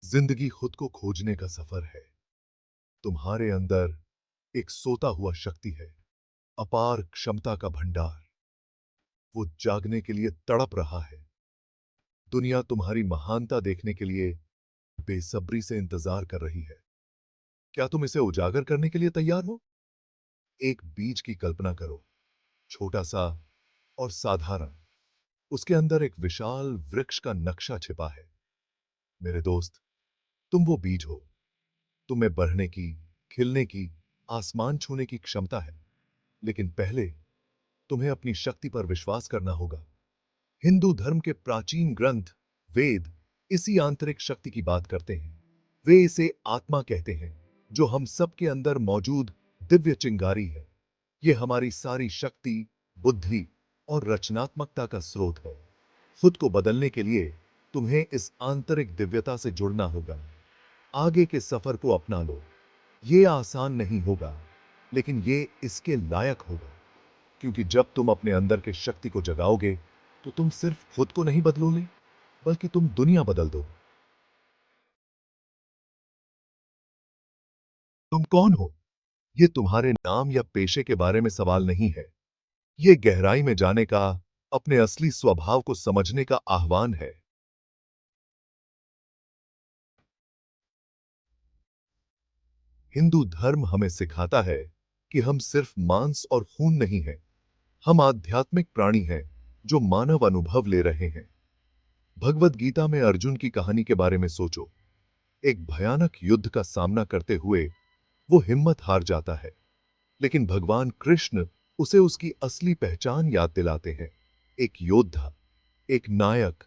जिंदगी खुद को खोजने का सफर है। तुम्हारे अंदर एक सोता हुआ शक्ति है, अपार क्षमता का भंडार। वो जागने के लिए तड़प रहा है। दुनिया तुम्हारी महानता देखने के लिए बेसब्री से इंतजार कर रही है। क्या तुम इसे उजागर करने के लिए तैयार हो? एक बीज की कल्पना करो, छोटा सा और साधारण। उसके अंदर एक विशाल वृक्ष का नक्शा छिपा है। मेरे दोस्त, तुम वो बीज हो। तुम्हें बढ़ने की, खिलने की, आसमान छूने की क्षमता है। लेकिन पहले तुम्हें अपनी शक्ति पर विश्वास करना होगा। हिंदू धर्म के प्राचीन ग्रंथ वेद इसी आंतरिक शक्ति की बात करते हैं। वे इसे आत्मा कहते हैं, जो हम सबके अंदर मौजूद दिव्य चिंगारी है। यह हमारी सारी शक्ति, बुद्धि और रचनात्मकता का स्रोत है। खुद को बदलने के लिए तुम्हें इस आंतरिक दिव्यता से जुड़ना होगा। आगे के सफर को अपना लो। यह आसान नहीं होगा, लेकिन ये इसके लायक होगा। क्योंकि जब तुम अपने अंदर के शक्ति को जगाओगे, तो तुम सिर्फ खुद को नहीं बदलोगे, बल्कि तुम दुनिया बदल दो। तुम कौन हो? ये तुम्हारे नाम या पेशे के बारे में सवाल नहीं है। ये गहराई में जाने का, अपने असली स्वभाव को समझने का आह्वान है। हिंदू धर्म हमें सिखाता है कि हम सिर्फ मांस और खून नहीं हैं। हम आध्यात्मिक प्राणी हैं, जो मानव अनुभव ले रहे हैं। भगवद गीता में अर्जुन की कहानी के बारे में सोचो। एक भयानक युद्ध का सामना करते हुए वो हिम्मत हार जाता है, लेकिन भगवान कृष्ण उसे उसकी असली पहचान याद दिलाते हैं। एक योद्धा, एक नायक,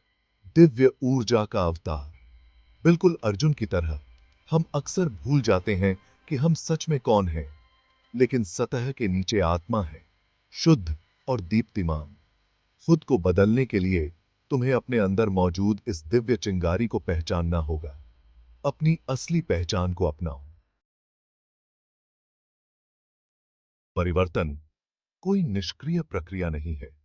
दिव्य ऊर्जा का अवतार। बिल्कुल अर्जुन की तरह हम अक्सर भूल जाते हैं कि हम सच में कौन हैं। लेकिन सतह के नीचे आत्मा है, शुद्ध और दीप्तिमान। खुद को बदलने के लिए तुम्हें अपने अंदर मौजूद इस दिव्य चिंगारी को पहचानना होगा। अपनी असली पहचान को अपनाओ। परिवर्तन कोई निष्क्रिय प्रक्रिया नहीं है।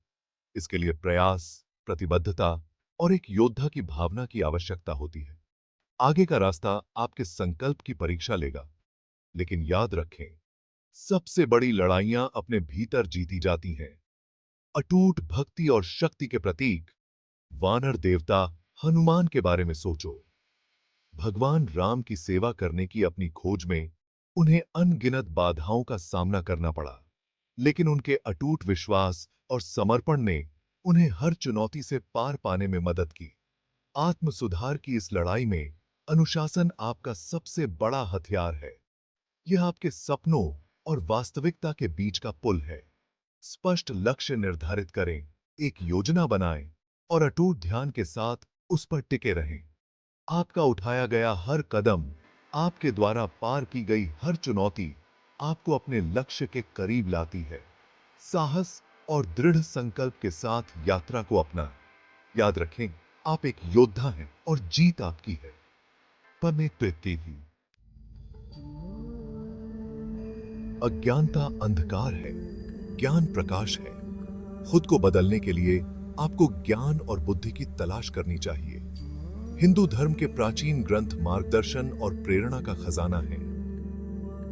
इसके लिए प्रयास, प्रतिबद्धता और एक योद्धा की भावना की आवश्यकता होती है। आगे का रास्ता आपके संकल्प की परीक्षा लेगा, लेकिन याद रखें, सबसे बड़ी लड़ाइयां अपने भीतर जीती जाती हैं। अटूट भक्ति और शक्ति के प्रतीक वानर देवता हनुमान के बारे में सोचो। भगवान राम की सेवा करने की अपनी खोज में उन्हें अनगिनत बाधाओं का सामना करना पड़ा, लेकिन उनके अटूट विश्वास और समर्पण ने उन्हें हर चुनौती से पार पाने में मदद की। आत्म सुधार की इस लड़ाई में अनुशासन आपका सबसे बड़ा हथियार है। यह आपके सपनों और वास्तविकता के बीच का पुल है। स्पष्ट लक्ष्य निर्धारित करें, एक योजना बनाएं और अटूट ध्यान के साथ उस पर टिके रहें। आपका उठाया गया हर कदम, आपके द्वारा पार की गई हर चुनौती आपको अपने लक्ष्य के करीब लाती है। साहस और दृढ़ संकल्प के साथ यात्रा को अपनाएं। याद रखें, आप एक योद्धा हैं और जीत आपकी है। परमेत्व अज्ञानता अंधकार है, ज्ञान प्रकाश है। खुद को बदलने के लिए आपको ज्ञान और बुद्धि की तलाश करनी चाहिए। हिंदू धर्म के प्राचीन ग्रंथ मार्गदर्शन और प्रेरणा का खजाना है।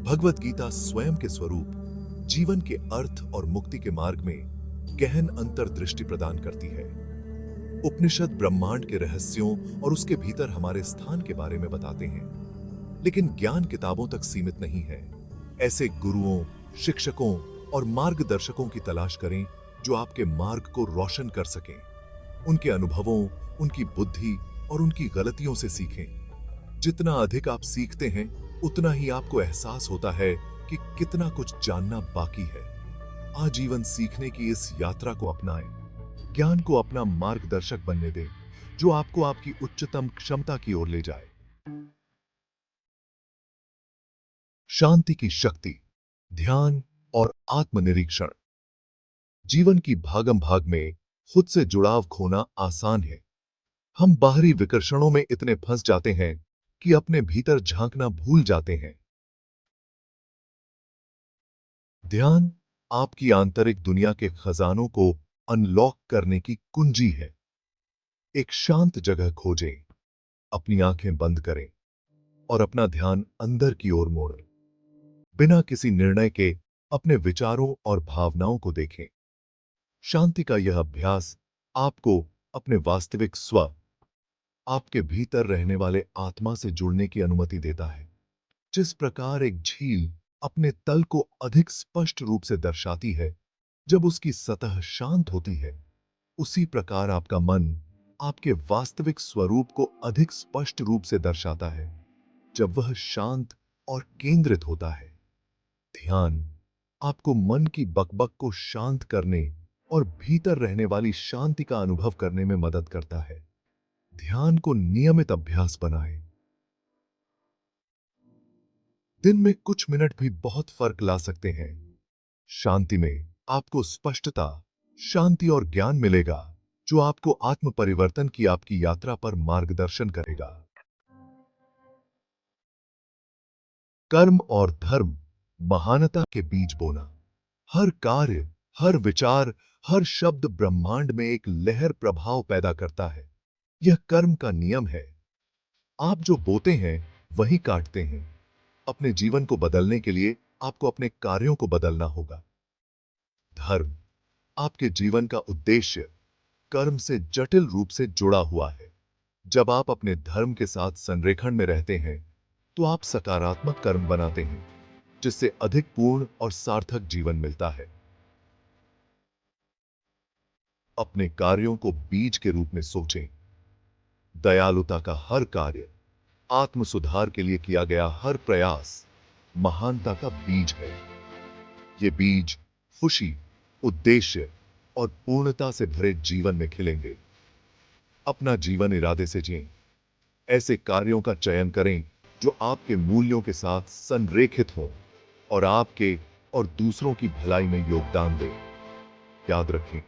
भगवत गीता स्वयं के स्वरूप, जीवन के अर्थ और मुक्ति के मार्ग में गहन अंतर्दृष्टि प्रदान करती है। उपनिषद ब्रह्मांड के रहस्यों और उसके भीतर हमारे स्थान के बारे में बताते हैं। लेकिन ज्ञान किताबों तक सीमित नहीं है। ऐसे गुरुओं, शिक्षकों और मार्गदर्शकों की तलाश करें जो आपके मार्ग को रोशन कर सकें। उनके अनुभवों, उनकी बुद्धि और उनकी गलतियों से सीखें। जितना अधिक आप सीखते हैं, उतना ही आपको एहसास होता है कि कितना कुछ जानना बाकी है। आजीवन सीखने की इस यात्रा को अपनाएं। ज्ञान को अपना मार्गदर्शक बनने दें, जो आपको आपकी उच्चतम क्षमता की ओर ले जाए। शांति की शक्ति, ध्यान और आत्मनिरीक्षण। जीवन की भागम भाग में खुद से जुड़ाव खोना आसान है। हम बाहरी विकर्षणों में इतने फंस जाते हैं कि अपने भीतर झांकना भूल जाते हैं। ध्यान आपकी आंतरिक दुनिया के खजानों को अनलॉक करने की कुंजी है। एक शांत जगह खोजें, अपनी आंखें बंद करें और अपना ध्यान अंदर की ओर मोड़ें। बिना किसी निर्णय के अपने विचारों और भावनाओं को देखें। शांति का यह अभ्यास आपको अपने वास्तविक स्व, आपके भीतर रहने वाले आत्मा से जुड़ने की अनुमति देता है। जिस प्रकार एक झील अपने तल को अधिक स्पष्ट रूप से दर्शाती है जब उसकी सतह शांत होती है, उसी प्रकार आपका मन आपके वास्तविक स्वरूप को अधिक स्पष्ट रूप से दर्शाता है जब वह शांत और केंद्रित होता है। ध्यान आपको मन की बकबक को शांत करने और भीतर रहने वाली शांति का अनुभव करने में मदद करता है। ध्यान को नियमित अभ्यास बनाएं। दिन में कुछ मिनट भी बहुत फर्क ला सकते हैं। शांति में आपको स्पष्टता, शांति और ज्ञान मिलेगा जो आपको आत्म परिवर्तन की आपकी यात्रा पर मार्गदर्शन करेगा। कर्म और धर्म, महानता के बीज बोना। हर कार्य, हर विचार, हर शब्द ब्रह्मांड में एक लहर प्रभाव पैदा करता है। यह कर्म का नियम है। आप जो बोते हैं वही काटते हैं। अपने जीवन को बदलने के लिए आपको अपने कार्यों को बदलना होगा। धर्म आपके जीवन का उद्देश्य कर्म से जटिल रूप से जुड़ा हुआ है। जब आप अपने धर्म के साथ संरेखण में रहते हैं तो आप सकारात्मक कर्म बनाते हैं जिससे अधिक पूर्ण और सार्थक जीवन मिलता है। अपने कार्यों को बीज के रूप में सोचें। दयालुता का हर कार्य, आत्म सुधार के लिए किया गया हर प्रयास महानता का बीज है। ये बीज खुशी, उद्देश्य और पूर्णता से भरे जीवन में खिलेंगे। अपना जीवन इरादे से जिएं। ऐसे कार्यों का चयन करें जो आपके मूल्यों के साथ संरेखित हों और आपके और दूसरों की भलाई में योगदान दें। याद रखें,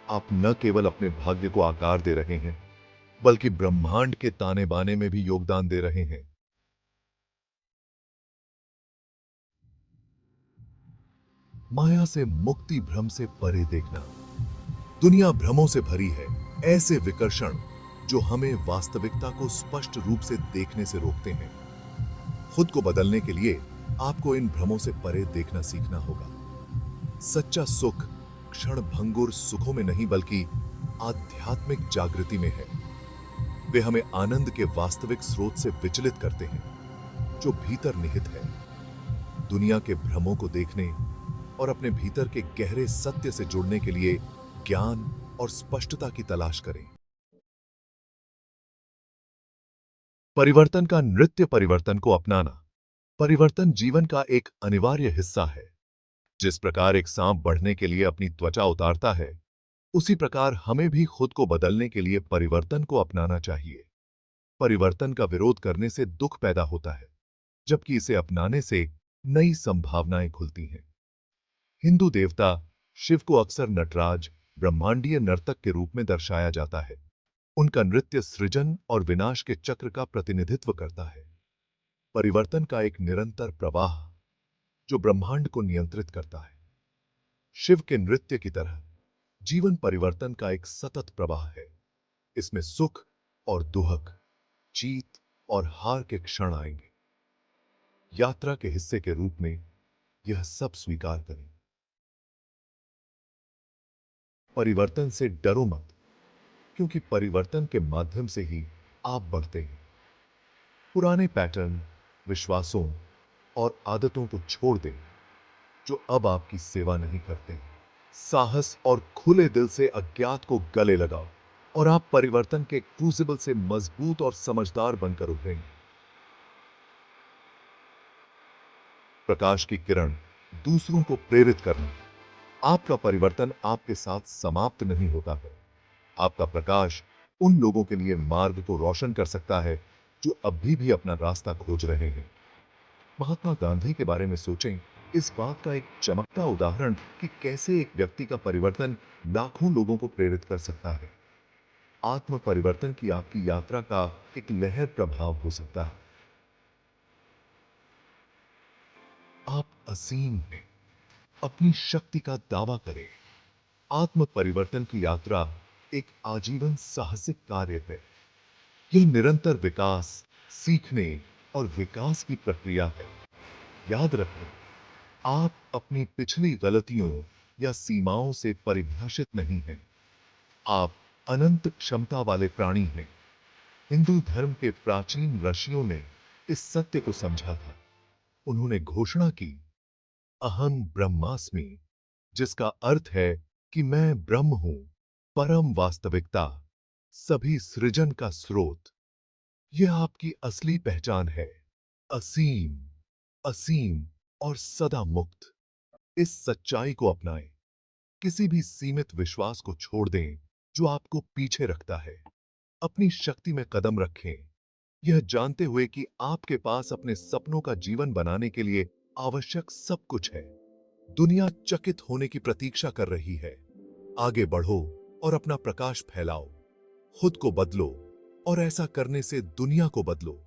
आप न केवल अपने भाग्य को आकार दे रहे हैं बल्कि ब्रह्मांड के ताने बाने में भी योगदान दे रहे हैं। माया से मुक्ति, भ्रम से परे देखना। दुनिया भ्रमों से भरी है, ऐसे विकर्षण जो हमें वास्तविकता को स्पष्ट रूप से देखने से रोकते हैं। खुद को बदलने के लिए आपको इन भ्रमों से परे देखना सीखना होगा। सच्चा सुख क्षण भंगुर सुखों में नहीं बल्कि आध्यात्मिक जागृति में है। वे हमें आनंद के वास्तविक स्रोत से विचलित करते हैं जो भीतर निहित है। दुनिया के भ्रमों को देखने और अपने भीतर के गहरे सत्य से जुड़ने के लिए ज्ञान और स्पष्टता की तलाश करें। परिवर्तन का नृत्य, परिवर्तन को अपनाना। परिवर्तन जीवन का एक अनिवार्य हिस्सा है। जिस प्रकार एक सांप बढ़ने के लिए अपनी त्वचा उतारता है, उसी प्रकार हमें भी खुद को बदलने के लिए परिवर्तन को अपनाना चाहिए। परिवर्तन का विरोध करने से दुख पैदा होता है, जबकि इसे अपनाने से नई संभावनाएं खुलती हैं। हिंदू देवता शिव को अक्सर नटराज, ब्रह्मांडीय नर्तक के रूप में दर्शाया जाता है। उनका नृत्य सृजन और विनाश के चक्र का प्रतिनिधित्व करता है। परिवर्तन का एक निरंतर प्रवाह जो ब्रह्मांड को नियंत्रित करता है। शिव के नृत्य की तरह जीवन परिवर्तन का एक सतत प्रवाह है। इसमें सुख और दुख, जीत और हार के क्षण आएंगे। यात्रा के हिस्से के रूप में यह सब स्वीकार करें। परिवर्तन से डरो मत, क्योंकि परिवर्तन के माध्यम से ही आप बढ़ते हैं। पुराने पैटर्न, विश्वासों और आदतों को छोड़ दें जो अब आपकी सेवा नहीं करते। साहस और खुले दिल से अज्ञात को गले लगाओ और आप परिवर्तन के क्रूसिबल से मजबूत और समझदार बनकर उभरेंगे। प्रकाश की किरण दूसरों को प्रेरित करना। आपका परिवर्तन आपके साथ समाप्त नहीं होता है। आपका प्रकाश उन लोगों के लिए मार्ग को रोशन कर सकता है जो अभी भी अपना रास्ता खोज रहे हैं। महात्मा गांधी के बारे में सोचें। इस बात का एक चमकता उदाहरण कि कैसे एक व्यक्ति का परिवर्तन लाखों लोगों को प्रेरित कर सकता है। आत्म परिवर्तन की आपकी यात्रा का एक लहर प्रभाव हो सकता है। आप असीम हैं। अपनी शक्ति का दावा करें। आत्म परिवर्तन की यात्रा एक आजीवन साहसिक कार्य है। यह निरंतर विकास, सीखने और विकास की प्रक्रिया है। याद रखें, आप अपनी पिछली गलतियों या सीमाओं से परिभाषित नहीं हैं। आप अनंत क्षमता वाले प्राणी हैं। हिंदू धर्म के प्राचीन ऋषियों ने इस सत्य को समझा था। उन्होंने घोषणा की, अहं ब्रह्मास्मि, जिसका अर्थ है कि मैं ब्रह्म हूं, परम वास्तविकता, सभी सृजन का स्रोत। यह आपकी असली पहचान है, असीम, असीम और सदा मुक्त। इस सच्चाई को अपनाएं। किसी भी सीमित विश्वास को छोड़ दें जो आपको पीछे रखता है। अपनी शक्ति में कदम रखें, यह जानते हुए कि आपके पास अपने सपनों का जीवन बनाने के लिए आवश्यक सब कुछ है। दुनिया चकित होने की प्रतीक्षा कर रही है। आगे बढ़ो और अपना प्रकाश फैलाओ। खुद को बदलो और ऐसा करने से दुनिया को बदलो।